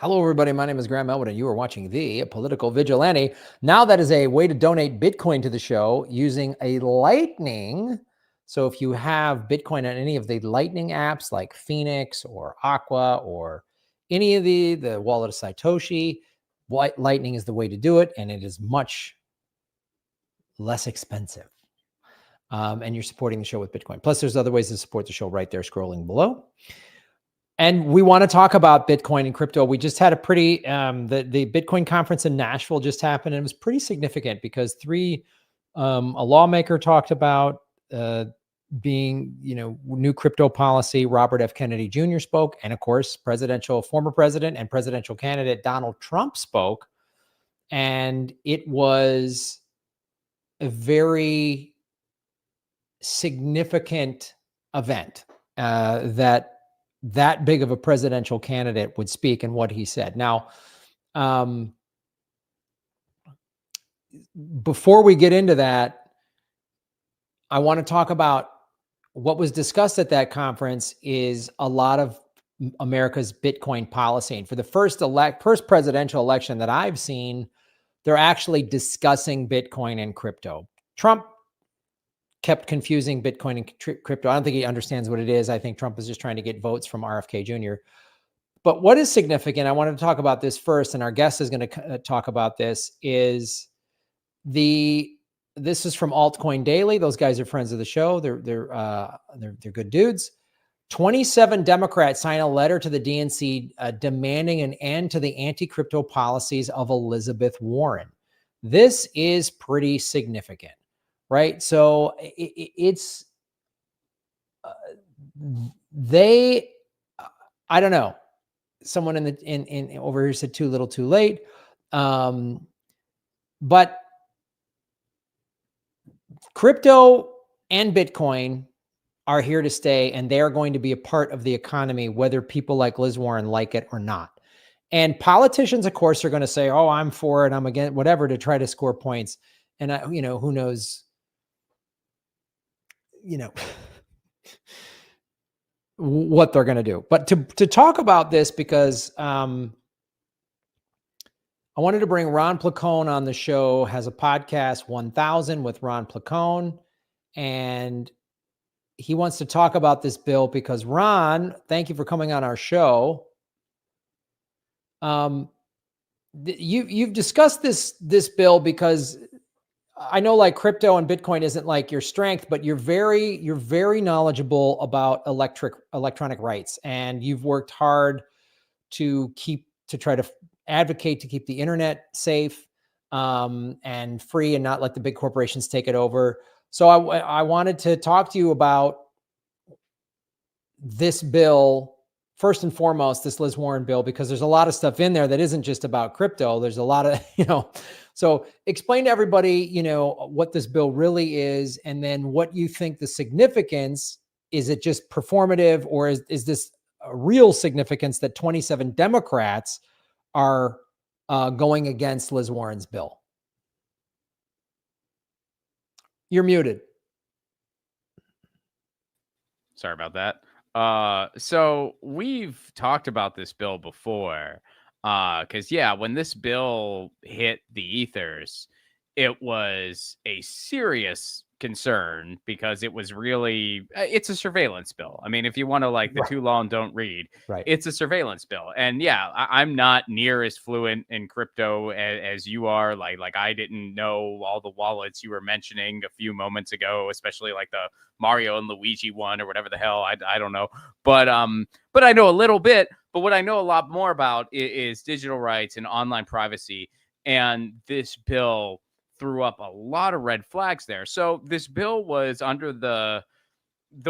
Hello, everybody. My name is Graham Elwood, and you are watching The Political Vigilante. Now, that is a way to donate Bitcoin to the show using a Lightning. So if you have Bitcoin on any of the Lightning apps like Phoenix or Aqua or any of the wallet of Satoshi, Lightning is the way to do it, and it is much less expensive. And you're supporting the show with Bitcoin. Plus, there's other ways to support the show right there scrolling below. And we want to talk about Bitcoin and crypto. We just had a pretty, the Bitcoin conference in Nashville just happened, and it was pretty significant because a lawmaker talked about being, new crypto policy. Robert F. Kennedy Jr. spoke. And of course, former president and presidential candidate Donald Trump spoke. And it was a very significant event that big of a presidential candidate would speak and what he said. Now, before we get into that, I want to talk about what was discussed at that conference is a lot of America's Bitcoin policy. And for the first presidential election that I've seen, they're actually discussing Bitcoin and crypto. Trump kept confusing Bitcoin and crypto. I don't think he understands what it is. I think Trump is just trying to get votes from RFK Jr. But what is significant, I wanted to talk about this first, and our guest is going to talk about this, is this is from Altcoin Daily. Those guys are friends of the show. They're good dudes. 27 Democrats sign a letter to the DNC demanding an end to the anti-crypto policies of Elizabeth Warren. This is pretty significant. Right. So it's I don't know. Someone in over here said too little, too late. But crypto and Bitcoin are here to stay, and they are going to be a part of the economy, whether people like Liz Warren like it or not. And politicians, of course, are going to say, "Oh, I'm for it. I'm against whatever," to try to score points. And who knows? What they're going to do. But to talk about this, because I wanted to bring Ron Placone on the show, has a podcast 1000 with Ron Placone, and he wants to talk about this bill because Ron, thank you for coming on our show. You've discussed this bill because I know like crypto and Bitcoin isn't like your strength, but you're very knowledgeable about electronic rights, and you've worked hard to try to advocate to keep the internet safe and free and not let the big corporations take it over. So I wanted to talk to you about this bill first and foremost, this Liz Warren bill, because there's a lot of stuff in there that isn't just about crypto. There's a lot of, so explain to everybody, what this bill really is, and then what you think the significance, is it just performative, or is this a real significance that 27 Democrats are going against Liz Warren's bill? You're muted. Sorry about that. So we've talked about this bill before, because when this bill hit the ethers, it was a serious concern because it was really, it's a surveillance bill. I mean, if you want to like the too long don't read, it's a surveillance bill. And I'm not near as fluent in crypto as you are. Like I didn't know all the wallets you were mentioning a few moments ago, especially like the Mario and Luigi one or whatever the hell. I don't know. But I know a little bit. But what I know a lot more about is digital rights and online privacy. And this bill threw up a lot of red flags there. So this bill was under the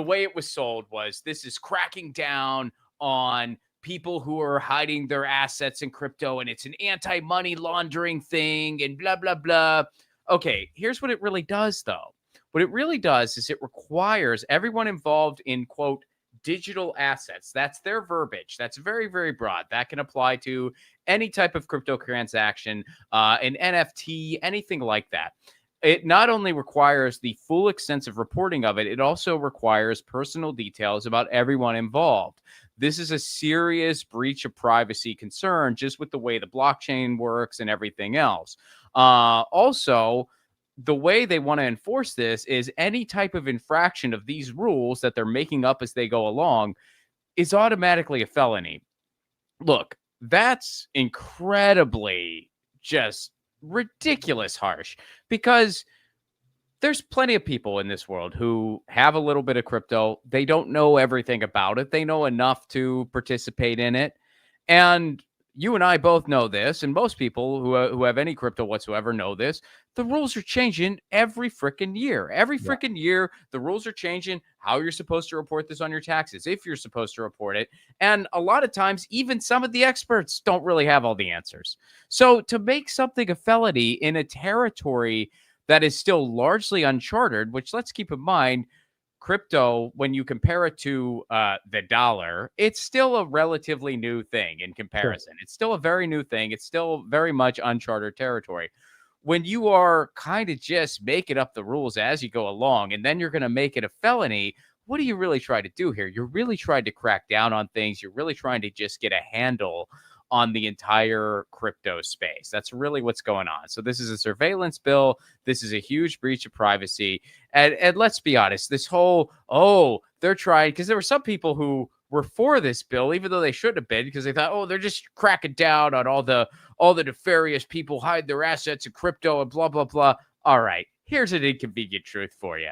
way it was sold was this is cracking down on people who are hiding their assets in crypto, and it's an anti-money laundering thing and blah, blah, blah. Okay, here's what it really does, though. What it really does is it requires everyone involved in, quote, digital assets. That's their verbiage. That's very, very broad. That can apply to any type of crypto transaction, an NFT, anything like that. it not only requires the full extensive reporting of it, it also requires personal details about everyone involved. This is a serious breach of privacy concern just with the way the blockchain works and everything else. Also, the way they want to enforce this is any type of infraction of these rules that they're making up as they go along is automatically a felony. Look, that's incredibly just ridiculous harsh, because there's plenty of people in this world who have a little bit of crypto. They don't know everything about it. They know enough to participate in it. And you and I both know this, and most people who have any crypto whatsoever know this. The rules are changing every freaking year. Every freaking year, the rules are changing how you're supposed to report this on your taxes, if you're supposed to report it. And a lot of times, even some of the experts don't really have all the answers. So to make something a felony in a territory that is still largely uncharted, which, let's keep in mind, crypto, when you compare it to the dollar, it's still a relatively new thing in comparison. Sure. It's still a very new thing. It's still very much uncharted territory. When you are kind of just making up the rules as you go along, and then you're going to make it a felony, what do you really try to do here? You're really trying to crack down on things. You're really trying to just get a handle on the entire crypto space. That's really what's going on. So this is a surveillance bill. This is a huge breach of privacy. And let's be honest, this whole, they're trying, because there were some people who were for this bill, even though they shouldn't have been, because they thought, they're just cracking down on all the nefarious people hide their assets in crypto and blah, blah, blah. All right, here's an inconvenient truth for you.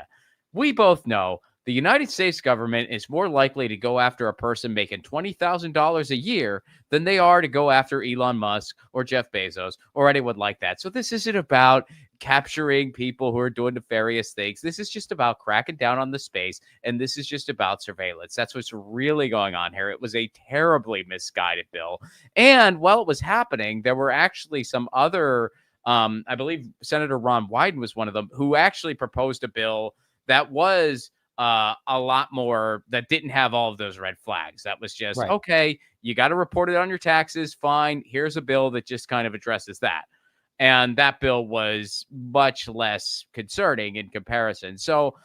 We both know the United States government is more likely to go after a person making $20,000 a year than they are to go after Elon Musk or Jeff Bezos or anyone like that. So this isn't about capturing people who are doing nefarious things. This is just about cracking down on the space, and this is just about surveillance. That's what's really going on here. It was a terribly misguided bill. And while it was happening, there were actually some other, I believe Senator Ron Wyden was one of them, who actually proposed a bill that was a lot more, that didn't have all of those red flags. That was just, okay, you got to report it on your taxes. Fine. Here's a bill that just kind of addresses that. And that bill was much less concerning in comparison. So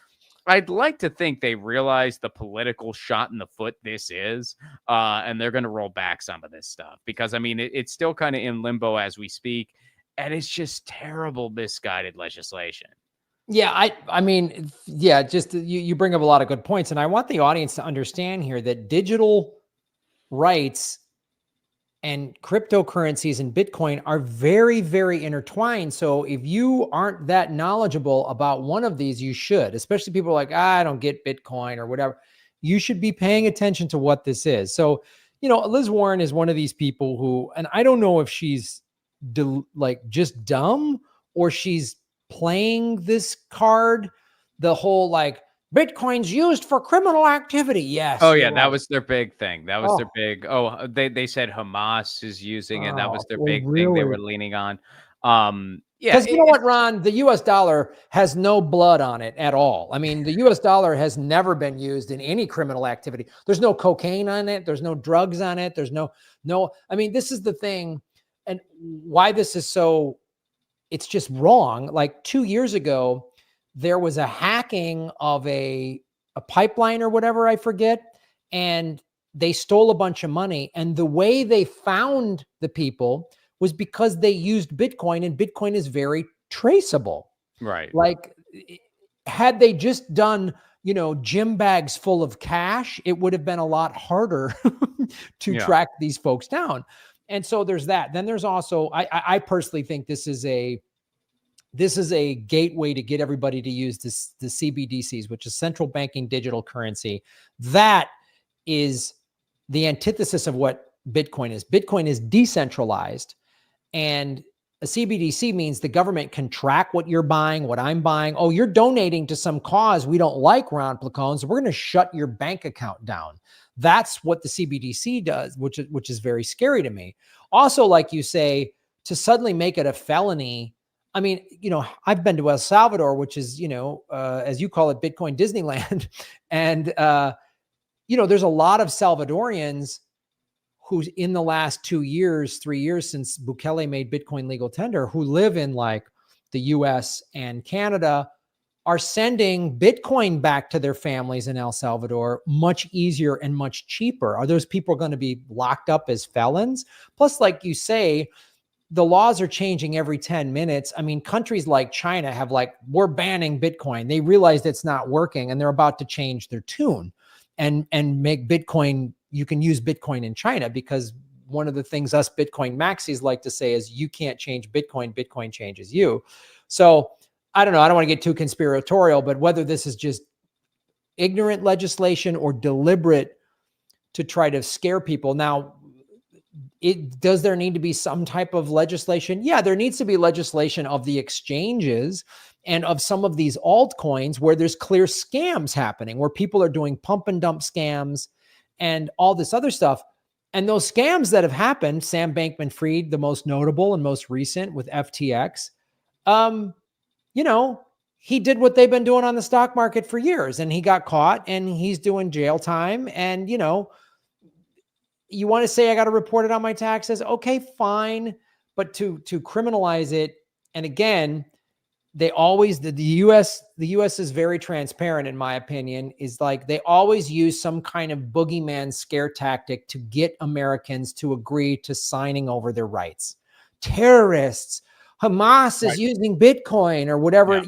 I'd like to think they realize the political shot in the foot this is, and they're going to roll back some of this stuff, because, I mean, it's still kind of in limbo as we speak, and it's just terrible, misguided legislation. Yeah, I mean, yeah, just you bring up a lot of good points. And I want the audience to understand here that digital rights and cryptocurrencies and Bitcoin are very, very intertwined. So if you aren't that knowledgeable about one of these, you should, especially people like, I don't get Bitcoin or whatever. You should be paying attention to what this is. So, Liz Warren is one of these people who, and I don't know if she's just dumb or she's playing this card, the whole Bitcoin's used for criminal activity. Yes. Oh yeah, that was their big thing. That was their big. They said Hamas is using it. That was their big thing they were leaning on. Yeah, because you know what, Ron, the U.S. dollar has no blood on it at all. I mean, the U.S. dollar has never been used in any criminal activity. There's no cocaine on it. There's no drugs on it. There's no. I mean, this is the thing, and why this is so. It's just wrong. Like 2 years ago, there was a hacking of a pipeline or whatever, I forget, and they stole a bunch of money. And the way they found the people was because they used Bitcoin, and Bitcoin is very traceable. Right. Like, had they just done, gym bags full of cash, it would have been a lot harder to track these folks down. And so there's that. Then there's also, I personally think this is a gateway to get everybody to use the CBDCs, which is central banking digital currency. That is the antithesis of what Bitcoin is. Bitcoin is decentralized, and a CBDC means the government can track what you're buying, what I'm buying. Oh, you're donating to some cause we don't like, Ron Placone, so we're going to shut your bank account down. That's what the CBDC does, which is very scary to me. Also, like you say, to suddenly make it a felony. I mean, I've been to El Salvador, which is, as you call it, Bitcoin Disneyland. And, there's a lot of Salvadorians who in the last 2 years, 3 years since Bukele made Bitcoin legal tender, who live in the US and Canada are sending Bitcoin back to their families in El Salvador much easier and much cheaper. Are those people going to be locked up as felons? Plus, like you say, the laws are changing every 10 minutes. I mean, countries like China have we're banning Bitcoin. They realized it's not working and they're about to change their tune and make Bitcoin, you can use Bitcoin in China, because one of the things us Bitcoin maxis like to say is you can't change Bitcoin, Bitcoin changes you. So I don't know. I don't want to get too conspiratorial, but whether this is just ignorant legislation or deliberate to try to scare people. Now, does there need to be some type of legislation? Yeah, there needs to be legislation of the exchanges and of some of these altcoins where there's clear scams happening, where people are doing pump and dump scams and all this other stuff. And those scams that have happened, Sam Bankman-Fried, the most notable and most recent with FTX, he did what they've been doing on the stock market for years, and he got caught and he's doing jail time. And, you want to say I got to report it on my taxes? Okay, fine. But to criminalize it, and again, they always, the US is very transparent, in my opinion, is they always use some kind of boogeyman scare tactic to get Americans to agree to signing over their rights. Terrorists, Hamas is using Bitcoin or whatever,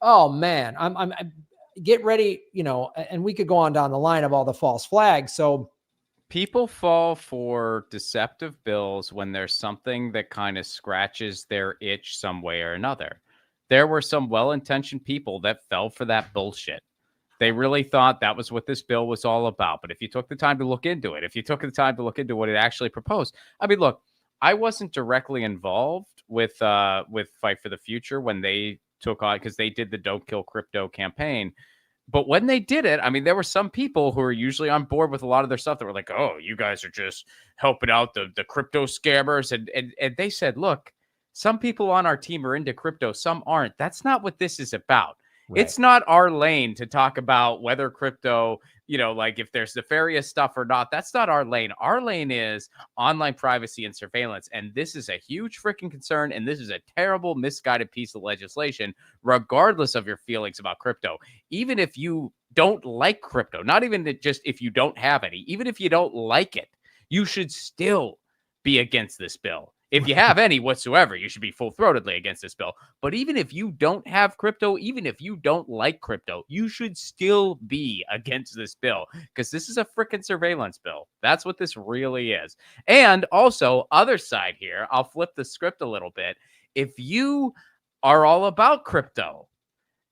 oh man, I'm get ready, and we could go on down the line of all the false flags. So people fall for deceptive bills when there's something that kind of scratches their itch some way or another. There were some well-intentioned people that fell for that bullshit. They really thought that was what this bill was all about. But if you took the time to look into it, if you took the time to look into what it actually proposed, I mean, look, I wasn't directly involved with Fight for the Future when they took on, because they did the Don't Kill Crypto campaign. But when they did it, I mean, there were some people who are usually on board with a lot of their stuff that were like, oh, you guys are just helping out the crypto scammers. And they said, look, some people on our team are into crypto, some aren't. That's not what this is about. Right. It's not our lane to talk about whether crypto, if there's nefarious stuff or not. That's not our lane. Our lane is online privacy and surveillance. And this is a huge freaking concern. And this is a terrible, misguided piece of legislation, regardless of your feelings about crypto. Even if you don't like crypto, not even just if you don't have any, even if you don't like it, you should still be against this bill. If you have any whatsoever, you should be full-throatedly against this bill. But even if you don't have crypto, even if you don't like crypto, you should still be against this bill, because this is a freaking surveillance bill. That's what this really is. And also, other side here, I'll flip the script a little bit. If you are all about crypto,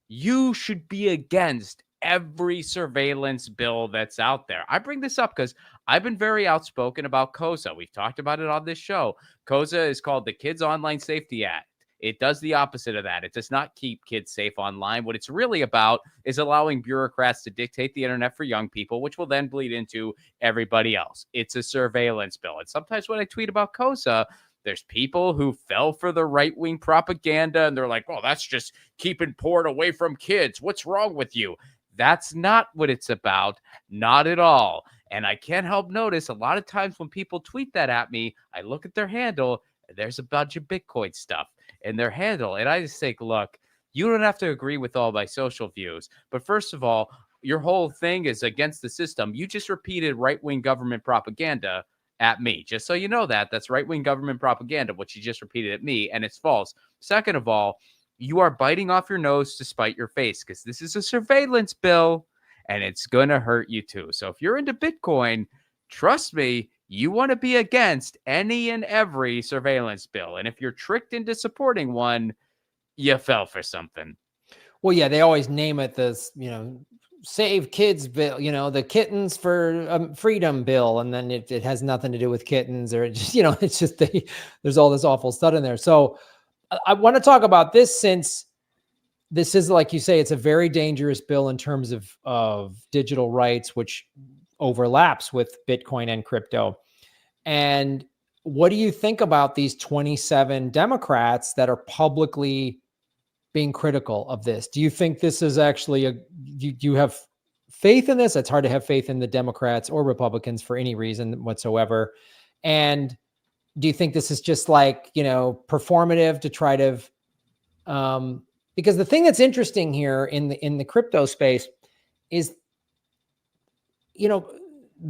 you should be against every surveillance bill that's out there. I bring this up because I've been very outspoken about COSA. We've talked about it on this show. COSA is called the Kids Online Safety Act. It does the opposite of that. It does not keep kids safe online. What it's really about is allowing bureaucrats to dictate the internet for young people, which will then bleed into everybody else. It's a surveillance bill. And sometimes when I tweet about COSA, there's people who fell for the right-wing propaganda, and they're like, well, that's just keeping porn away from kids. What's wrong with you? That's not what it's about. Not at all. And I can't help notice a lot of times when people tweet that at me, I look at their handle, and there's a bunch of Bitcoin stuff in their handle. And I just think, look, you don't have to agree with all my social views. But first of all, your whole thing is against the system. You just repeated right-wing government propaganda at me. Just so you know that's right-wing government propaganda, what you just repeated at me, and it's false. Second of all, you are biting off your nose to spite your face, because this is a surveillance bill and it's going to hurt you too. So if you're into Bitcoin, trust me, you want to be against any and every surveillance bill. And if you're tricked into supporting one, you fell for something. Well, yeah, they always name it this, save kids bill, the kittens for freedom bill. And then it has nothing to do with kittens, or just, it's just, there's all this awful stuff in there. So I want to talk about this, since this is, like you say, it's a very dangerous bill in terms of digital rights, which overlaps with Bitcoin and crypto. And what do you think about these 27 Democrats that are publicly being critical of this? Do you think this is actually do you have faith in this? It's hard to have faith in the Democrats or Republicans for any reason whatsoever. And do you think this is just performative to try to Because the thing that's interesting here in the crypto space is,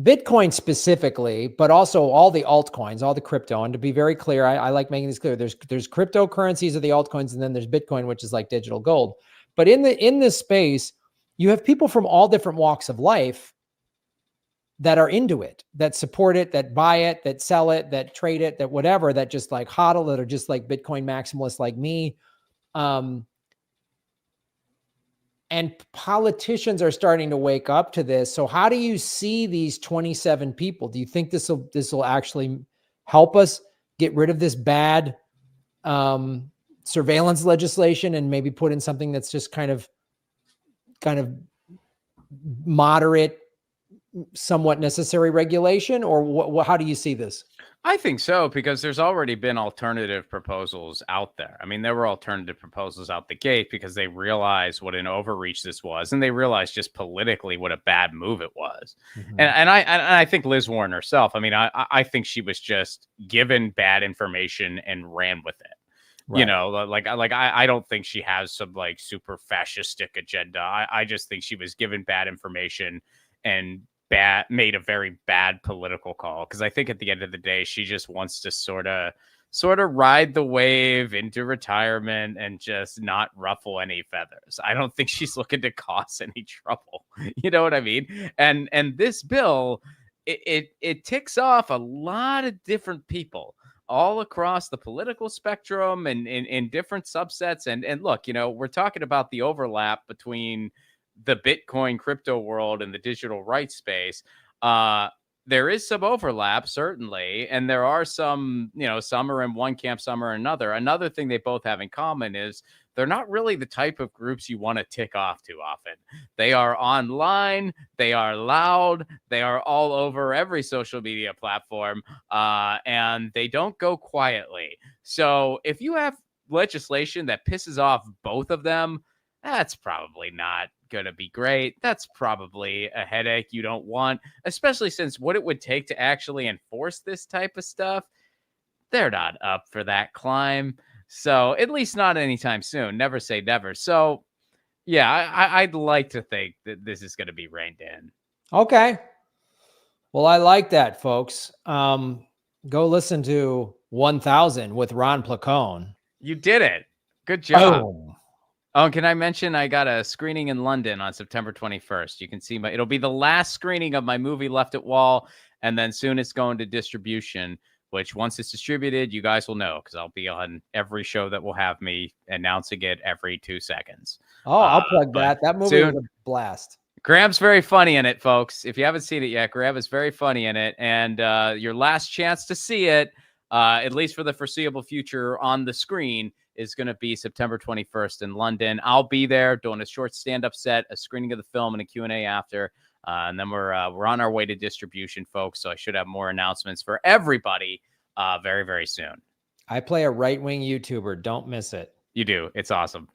Bitcoin specifically, but also all the altcoins, all the crypto. And to be very clear, I like making this clear. There's cryptocurrencies of the altcoins, and then there's Bitcoin, which is like digital gold. But in this space, you have people from all different walks of life that are into it, that support it, that buy it, that sell it, that trade it, that whatever, that just like hodl, that are just like Bitcoin maximalists like me. And politicians are starting to wake up to this. So how do you see these 27 people? Do you think this will actually help us get rid of this bad surveillance legislation and maybe put in something that's just kind of moderate, somewhat necessary regulation? Or how do you see this? I think so, because there's already been alternative proposals out there. I mean, there were alternative proposals out the gate because they realized what an overreach this was, and they realized just politically what a bad move it was. Mhm. And I think Liz Warren herself, I mean, I think she was just given bad information and ran with it. Right. You know, I don't think she has some like super fascistic agenda. I just think she was given bad information and made a very bad political call, because I think at the end of the day she just wants to sort of ride the wave into retirement and just not ruffle any feathers. I don't think she's looking to cause any trouble. You know what I mean? And this bill, it ticks off a lot of different people all across the political spectrum and in different subsets. And look, we're talking about the overlap between the Bitcoin crypto world and the digital rights space. There is some overlap, certainly. And there are some, some are in one camp, some are in another. Another thing they both have in common is they're not really the type of groups you want to tick off too often. They are online, they are loud, they are all over every social media platform, and they don't go quietly. So if you have legislation that pisses off both of them, that's probably not going to be great. That's probably a headache you don't want, especially since what it would take to actually enforce this type of stuff, they're not up for that climb. So at least not anytime soon. Never say never. So yeah, I'd like to think that this is going to be reined in. Okay. Well, I like that, folks. Go listen to 1000 with Ron Placone. You did it. Good job. Oh. Oh, can I mention I got a screening in London on September 21st. You can see it'll be the last screening of my movie Left at Wall, and then soon it's going to distribution, which once it's distributed, you guys will know, because I'll be on every show that will have me announcing it every 2 seconds. Oh, I'll plug that. That movie was a blast. Graham's very funny in it, folks. If you haven't seen it yet, Graham is very funny in it. And your last chance to see it, at least for the foreseeable future on the screen, is going to be September 21st in London. I'll be there doing a short stand-up set, a screening of the film, and a Q&A after. And then we're on our way to distribution, folks. So I should have more announcements for everybody very, very soon. I play a right-wing YouTuber. Don't miss it. You do. It's awesome.